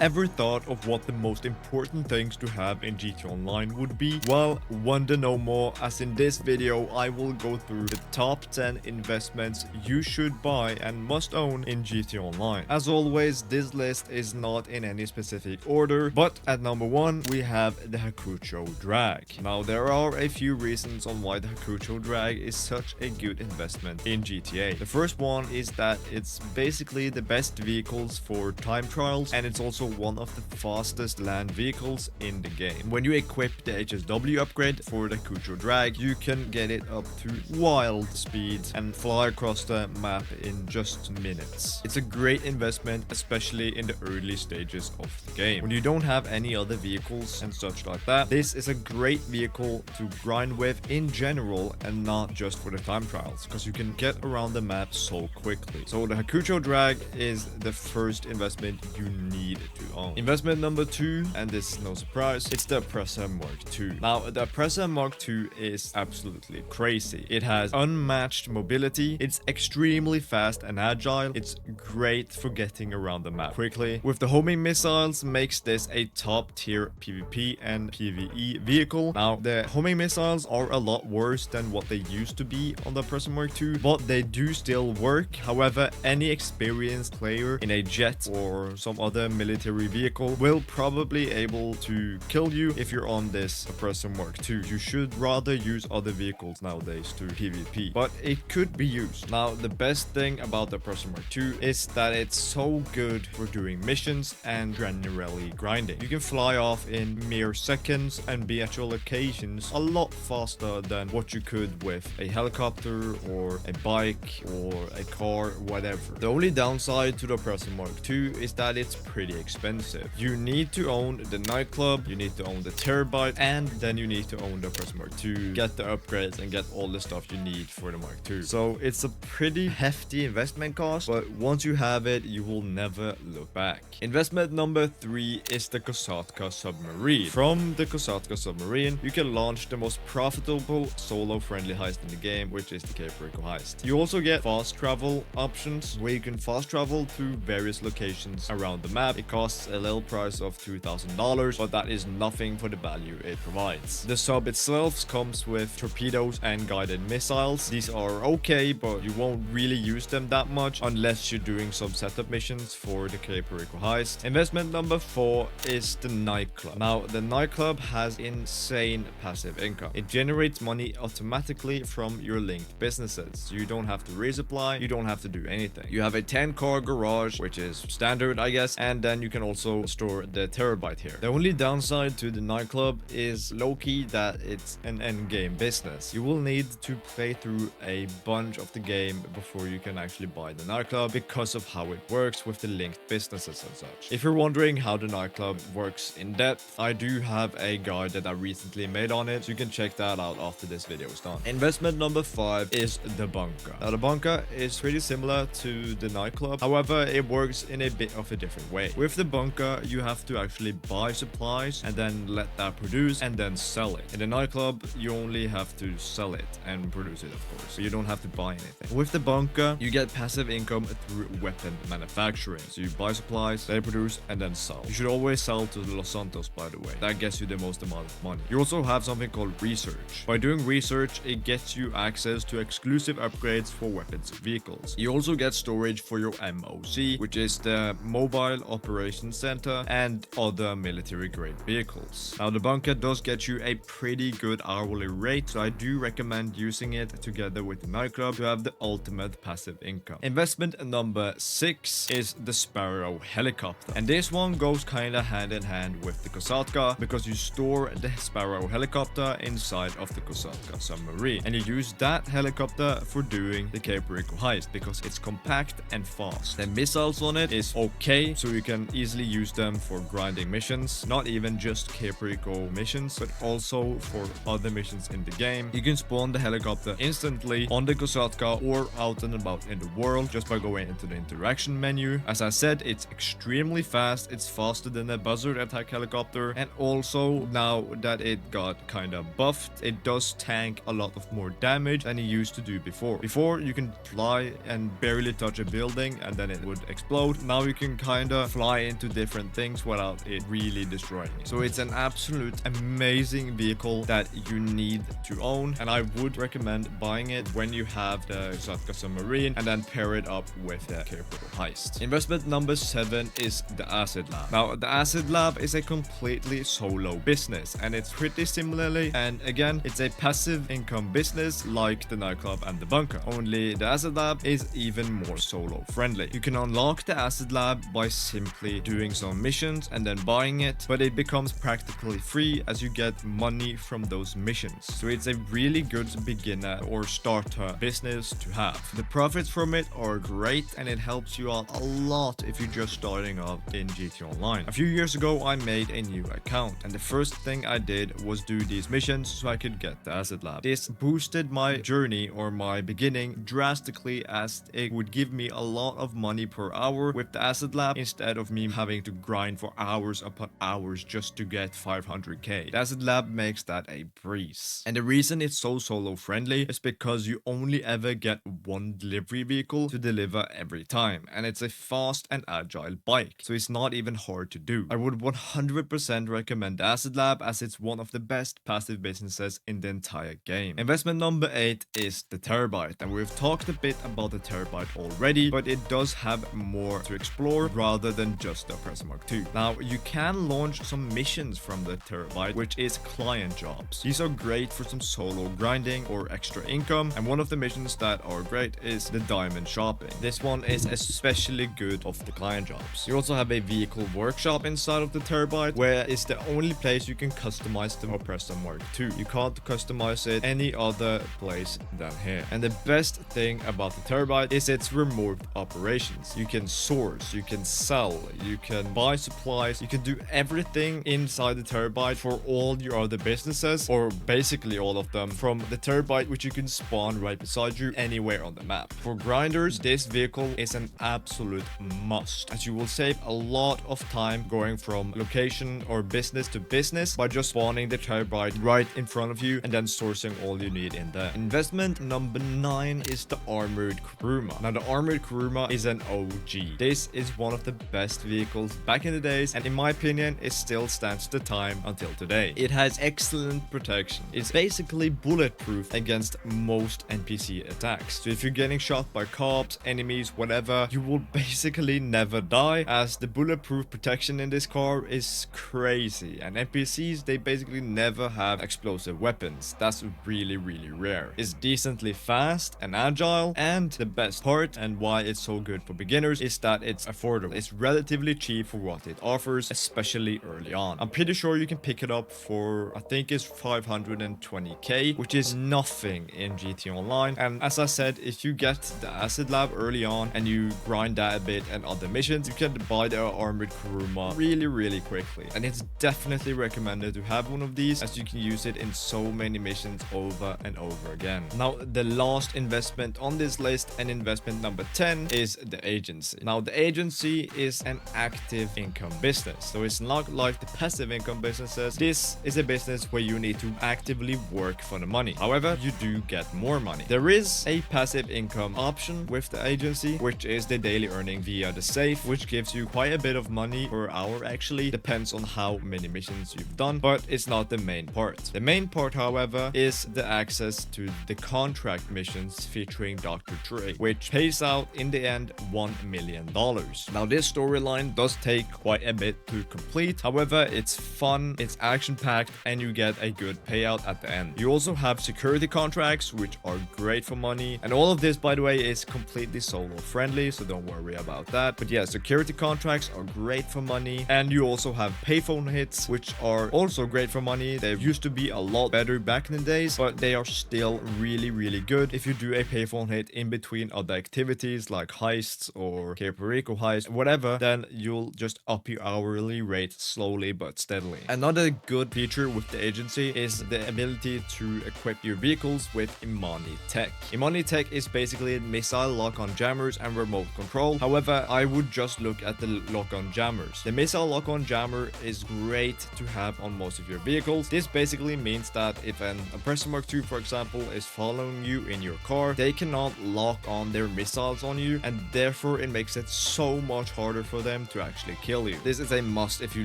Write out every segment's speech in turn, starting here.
Ever thought of what the most important things to have in GT Online would be? Well, wonder no more, as in this video I will go through the top 10 investments you should buy and must own in GT Online. As always, this list is not in any specific order, but at number 1 we have the Hakucho Drag. Now there are a few reasons on why the Hakucho Drag is such a good investment in GTA. The first one is that it's basically the best vehicles for time trials, and it's also one of the fastest land vehicles in the game. When you equip the HSW upgrade for the Hakucho Drag, you can get it up to wild speeds and fly across the map in just minutes. It's a great investment, especially in the early stages of the game. When you don't have any other vehicles and such like that, this is a great vehicle to grind with in general and not just for the time trials, because you can get around the map so quickly. So the Hakucho Drag is the first investment you need to own. Investment number 2, and this is no surprise, it's the Oppressor Mark II. Now the Oppressor Mark II is absolutely crazy. It has unmatched mobility, it's extremely fast and agile, it's great for getting around the map quickly. With the homing missiles makes this a top tier PvP and PvE vehicle. Now the homing missiles are a lot worse than what they used to be on the Oppressor Mark II, but they do still work. However, any experienced player in a jet or some other military vehicle will probably able to kill you if you're on this Oppressor Mark II. You should rather use other vehicles nowadays to PvP, but it could be used. Now the best thing about the Oppressor Mark II is that it's so good for doing missions and generally grinding. You can fly off in mere seconds and be at your locations a lot faster than what you could with a helicopter or a bike or a car, whatever. The only downside to the Oppressor Mark II is that it's pretty expensive. You need to own the Nightclub, you need to own the Terabyte, and then you need to own the Oppressor Mark II, get the upgrades and get all the stuff you need for the Mark II. So it's a pretty hefty investment cost, but once you have it, you will never look back. Investment number 3 is the Kosatka Submarine. From the Kosatka Submarine, you can launch the most profitable solo-friendly heist in the game, which is the Cape Rico heist. You also get fast travel options, where you can fast travel through various locations around the map. It costs a little price of $2,000, but that is nothing for the value it provides. The sub itself comes with torpedoes and guided missiles. These are okay, but you won't really use them that much unless you're doing some setup missions for the Cape Rico heist. Investment number 4 is the Nightclub. Now the Nightclub has insane passive income. It generates money automatically from your linked businesses. You don't have to resupply, you don't have to do anything. You have a 10-car garage, which is standard, I guess, and then you can also store the Terabyte here. The only downside to the Nightclub is low-key that it's an end-game business. You will need to play through a bunch of the game before you can actually buy the Nightclub, because of how it works with the linked businesses and such. If you're wondering how the Nightclub works in depth, I do have a guide that I recently made on it, so you can check that out after this video is done. Investment number 5 is the bunker. Now the bunker is pretty similar to the Nightclub, however it works in a bit of a different way. With the bunker, you have to actually buy supplies and then let that produce and then sell it. In the Nightclub, you only have to sell it and produce it, of course, so you don't have to buy anything. With the bunker, you get passive income through weapon manufacturing. So you buy supplies, they produce, and then sell. You should always sell to the Los Santos, by the way. That gets you the most amount of money. You also have something called research. By doing research, it gets you access to exclusive upgrades for weapons and vehicles. You also get storage for your MOC, which is the Mobile Operations Center, and other military grade vehicles. Now the bunker does get you a pretty good hourly rate, so I do recommend using it together with the Nightclub to have the ultimate passive income. Investment number 6 is the Sparrow helicopter, and this one goes kinda hand in hand with the Kosatka, because you store the Sparrow helicopter inside of the Kosatka Submarine, and you use that helicopter for doing the Cape Rico heist because it's compact and fast. The missiles on it is okay, so you can easily use them for grinding missions, not even just Cape Rico missions, but also for other missions in the game. You can spawn the helicopter instantly on the Kosatka or out and about in the world just by going into the interaction menu. As I said, it's extremely fast, it's faster than a buzzard attack helicopter, and also now that it got kind of buffed, it does tank a lot of more damage than it used to do before. Before, you can fly and barely touch a building and then it would explode. Now you can kind of fly into different things without it really destroying it. So it's an absolute amazing vehicle that you need to own, and I would recommend buying it when you have the Kosatka Submarine and then pair it up with the Karuma heist. Investment number 7 is the Acid Lab. Now, the Acid Lab is a completely solo business, and it's pretty similarly, and again, it's a passive income business like the Nightclub and the Bunker, only the Acid Lab is even more solo friendly. You can unlock the Acid Lab by simply doing some missions and then buying it, but it becomes practically free as you get money from those missions. So it's a really good beginner or starter business to have. The profits from it are great, and it helps you out a lot if you're just starting off in GT Online. A few years ago, I made a new account, and the first thing I did was do these missions so I could get the Acid Lab. This boosted my journey or my beginning drastically, as it would give me a lot of money per hour with the Acid Lab instead of me having to grind for hours upon hours just to get 500k. The Acid Lab makes that a breeze. And the reason it's so solo friendly is because you only ever get one delivery vehicle to deliver every time, and it's a fast and agile bike, so it's not even hard to do. I would 100% recommend the Acid Lab, as it's one of the best passive businesses in the entire game. Investment number 8 is the Terabyte, and we've talked a bit about the Terabyte already, but it does have more to explore rather than just the Oppressor Mark II. Now, you can launch some missions from the Terabyte, which is client jobs. These are great for some solo grinding or extra income, and one of the missions that are great is the diamond shopping. This one is especially good of the client jobs. You also have a vehicle workshop inside of the Terabyte, where it's the only place you can customize the Oppressor Mark II. You can't customize it any other place than here. And the best thing about the Terabyte is its remote operations. You can source, you can sell, you can buy supplies, you can do everything inside the Terabyte for all your other businesses, or basically all of them, from the Terabyte, which you can spawn right beside you anywhere on the map. For grinders, this vehicle is an absolute must, as you will save a lot of time going from location or business to business by just spawning the Terabyte right in front of you and then sourcing all you need in there. Investment number 9 is the Armored Karuma. Now, the Armored Karuma is an OG. This is one of the best vehicles back in the days, and in my opinion, it still stands the time until today. It has excellent protection. It's basically bulletproof against most NPC attacks. So if you're getting shot by cops, enemies, whatever, you will basically never die, as the bulletproof protection in this car is crazy, and NPCs, they basically never have explosive weapons. That's really rare. It's decently fast and agile, and the best part and why it's so good for beginners is that it's affordable. It's relatively cheap for what it offers, especially early on. I'm pretty sure you can pick it up for, I think it's 520k, which is nothing in GT Online. And as I said, if you get the Acid Lab early on and you grind that a bit and other missions, you can buy the Armored Karuma really quickly. And it's definitely recommended to have one of these, as you can use it in so many missions over and over again. Now, the last investment on this list, and investment number 10, is the agency. Now, the agency is an active income business, so it's not like the passive income businesses. This is a business where you need to actively work for the money. However, you do get more money. There is a passive income option with the agency, which is the daily earning via the safe, which gives you quite a bit of money per hour. Actually, depends on how many missions you've done, but it's not the main part. The main part, however, is the access to the contract missions featuring Dr. Dre, which pays out in the end $1 million. Now, this storyline does take quite a bit to complete. However, it's fun, it's action-packed, and you get a good payout at the end. You also have security contracts, which are great for money, and all of this, by the way, is completely solo friendly, so don't worry about that. But yeah, security contracts are great for money, and you also have payphone hits, which are also great for money. They used to be a lot better back in the days, but they are still really good if you do a payphone hit in between other activities like heists or Puerto heist, whatever. Then you'll just up your hourly rate slowly but steadily. Another good feature with the agency is the ability to equip your vehicles with Immani Tech. Immani Tech is basically missile lock-on jammers and remote control. However, I would just look at the lock-on jammers. The missile lock-on jammer is great to have on most of your vehicles. This basically means that if an Oppressor Mark II, for example, is following you in your car, they cannot lock on their missiles on you, and therefore it makes it so much harder for them them to actually kill you. This is a must if you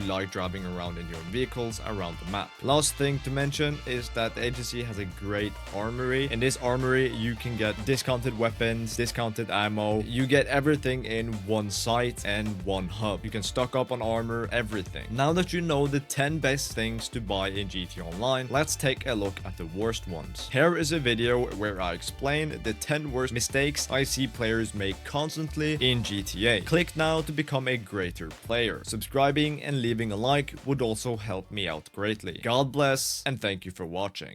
like driving around in your vehicles around the map. Last thing to mention is that the agency has a great armory. In this armory, you can get discounted weapons, discounted ammo. You get everything in one site and one hub. You can stock up on armor, everything. Now that you know the 10 best things to buy in GTA Online, let's take a look at the worst ones. Here is a video where I explain the 10 worst mistakes I see players make constantly in GTA. Click now to become a greater player. Subscribing and leaving a like would also help me out greatly. God bless and thank you for watching.